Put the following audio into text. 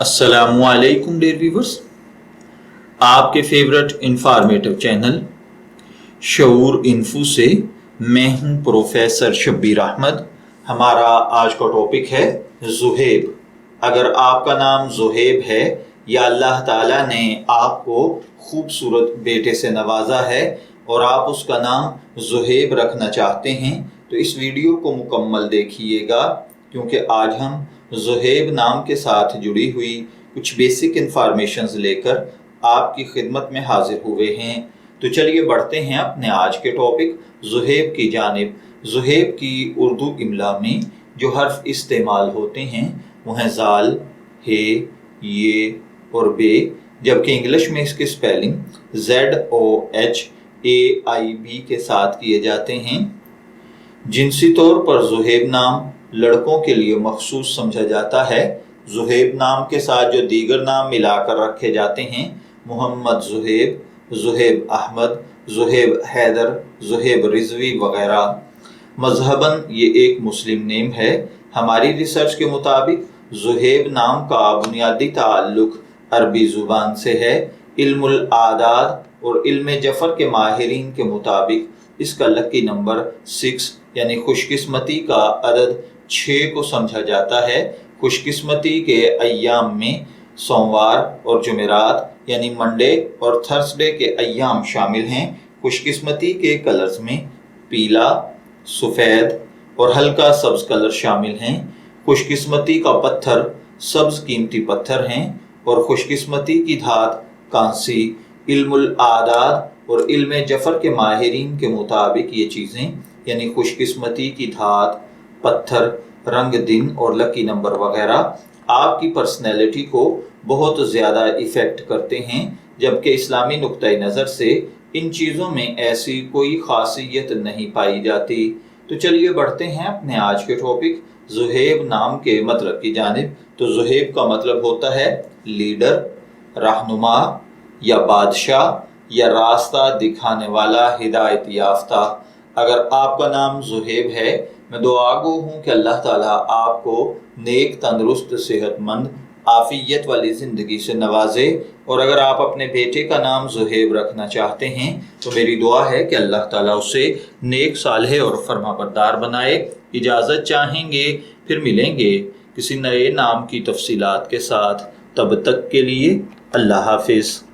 السلام علیکم dear viewers, آپ کے فیورٹ انفارمیٹو چینل شعور انفو سے میں ہوں پروفیسر شبیر احمد۔ ہمارا آج کا ٹاپک ہے زہیب۔ اگر آپ کا نام زہیب ہے یا اللہ تعالیٰ نے آپ کو خوبصورت بیٹے سے نوازا ہے اور آپ اس کا نام زہیب رکھنا چاہتے ہیں تو اس ویڈیو کو مکمل دیکھیے گا، کیونکہ آج ہم زہیب نام کے ساتھ جڑی ہوئی کچھ بیسک انفارمیشنز لے کر آپ کی خدمت میں حاضر ہوئے ہیں۔ تو چلیے بڑھتے ہیں اپنے آج کے ٹاپک زہیب کی جانب۔ زہیب کی اردو املا میں جو حرف استعمال ہوتے ہیں وہ ہیں زال، ہے، یہ اور بے، جبکہ انگلش میں اس کی سپیلنگ ZOHAIB کے ساتھ کیے جاتے ہیں۔ جنسی طور پر زہیب نام لڑکوں کے لیے مخصوص سمجھا جاتا ہے۔ زہیب نام کے ساتھ جو دیگر نام ملا کر رکھے جاتے ہیں، محمد زہیب، زہیب احمد، زہیب حیدر، زہیب رضوی وغیرہ۔ مذہباً یہ ایک مسلم نیم ہے۔ ہماری ریسرچ کے مطابق زہیب نام کا بنیادی تعلق عربی زبان سے ہے۔ علم الاعداد اور علم جفر کے ماہرین کے مطابق اس کا لکی نمبر 6 یعنی خوش قسمتی کا عدد 6 کو سمجھا جاتا ہے۔ خوش قسمتی کے ایام میں سوموار اور جمعرات یعنی منڈے اور تھرسڈے کے ایام شامل ہیں۔ خوش قسمتی کے کلرز میں پیلا، سفید اور ہلکا سبز کلر شامل ہیں۔ خوش قسمتی کا پتھر سبز قیمتی پتھر ہیں اور خوش قسمتی کی دھات کانسی۔ علم الاعداد اور علم جفر کے ماہرین کے مطابق یہ چیزیں یعنی خوش قسمتی کی دھات، پتھر، رنگ، دن اور لکی نمبر وغیرہ آپ کی پرسنالٹی کو بہت زیادہ ایفیکٹ کرتے ہیں، جبکہ اسلامی نقطۂ نظر سے ان چیزوں میں ایسی کوئی خاصیت نہیں پائی جاتی۔ تو چلیے بڑھتے ہیں اپنے آج کے ٹاپک زہیب نام کے مطلب کی جانب۔ تو زہیب کا مطلب ہوتا ہے لیڈر، رہنما یا بادشاہ یا راستہ دکھانے والا، ہدایت یافتہ۔ اگر آپ کا نام زہیب ہے، میں دعا گو ہوں کہ اللہ تعالیٰ آپ کو نیک، تندرست، صحت مند، عافیت والی زندگی سے نوازے۔ اور اگر آپ اپنے بیٹے کا نام زہیب رکھنا چاہتے ہیں تو میری دعا ہے کہ اللہ تعالیٰ اسے نیک، صالح اور فرما بردار بنائے۔ اجازت چاہیں گے، پھر ملیں گے کسی نئے نام کی تفصیلات کے ساتھ۔ تب تک کے لیے اللہ حافظ۔